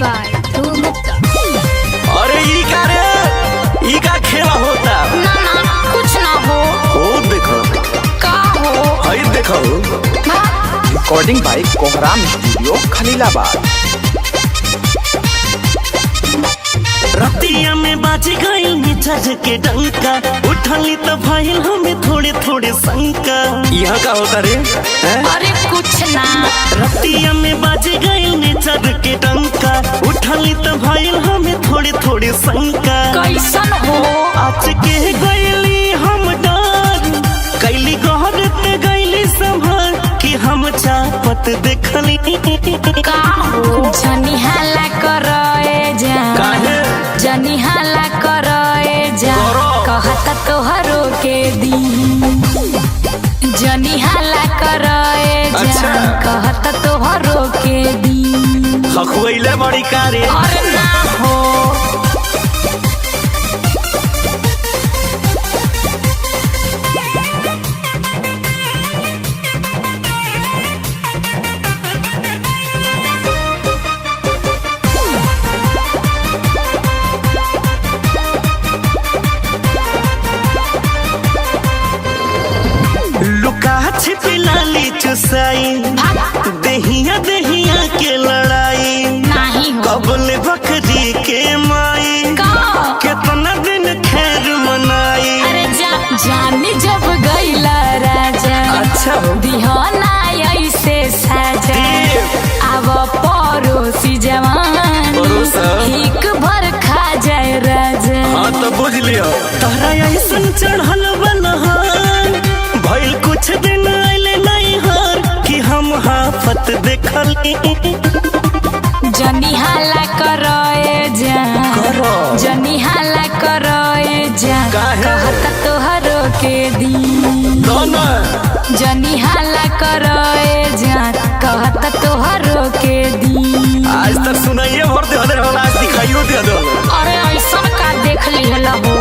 By धूमता। अरे ई का खेला होता ना ना कुछ ना हो देखो का हो हई देखो रिकॉर्डिंग बाय कोहराम स्टूडियो खलीलाबाद। रतिया में बाजी गई मिठाज के डंका उठली तो भइल हमें थोड़े थोड़े शंका। यहाँ का होता रे अरे कुछ ना। रतिया में बाजी गई मिठाज के डंका उठली तो भइल हमें थोड़े थोड़े शंका। कैसन हो आज के गईली हम डर कैली गहरते गईली संभर कि हम चापत देखली का हो जनी हाला करे जा काहे जनी हाला करे जा कहता तोहरो के दी जनी हाला करे जा अच्छा। कहता तोहरो के दी हखुइले बड़ी कारे और ना हो लुका छिपी लाली चुसाई दहिया दहिया के लड़ाई नहीं हो कबले बकरी के माई का कितना दिन खैर मनाई। अरे जानी जब गईला राजा अच्छा हो दिहना ऐसे साजा अब पड़ोसी जवान परोसा। एक भर खा जाए राजा हाँ तो बुझ लियो तहरा ऐसन चढ़ल बनहार भइल कुछ दिन आइले नहीं हार कि हम हाफत देखली। जनी हाला करे जा करो। जनी हाला करे जा काहे? कहता तोहरो के दी दोनों जनी हाला करे जा कहता तोहरो के दी आज तक सुनाइए भर दे हदर वाला आज दिखाइयो दे दो। अरे ऐसा का देख लिहला हो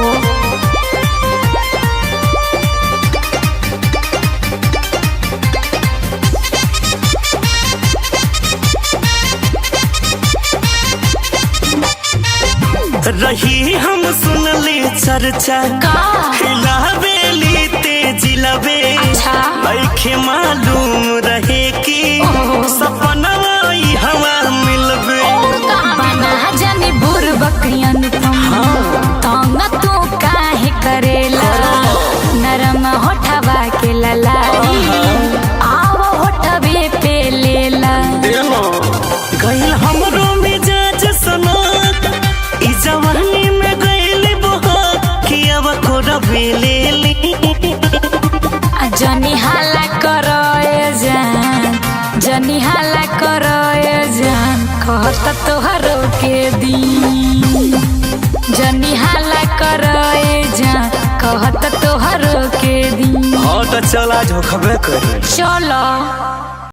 रही हम सुनले चर्चा का हिलावेली तेजिलबे अच्छा। लइखे मालूम रहे कि ओहो। सपना ई हवा मिलबे बना जानी बुर बकरियन तुम तंग तू काहे करेला नरम होठवा के ललाई आव होठवे पे लेला देनो गइल हमरो मिजाज सनक ई जवानी में गइल बहक कि अब कोरा बेलेली। जनी हाला करे जान जनी हाला करे जान कहता तोहरो के दी जनी हाला करे जान कहता तोहरो के दी हाँ तो चला जो खबे करी चलो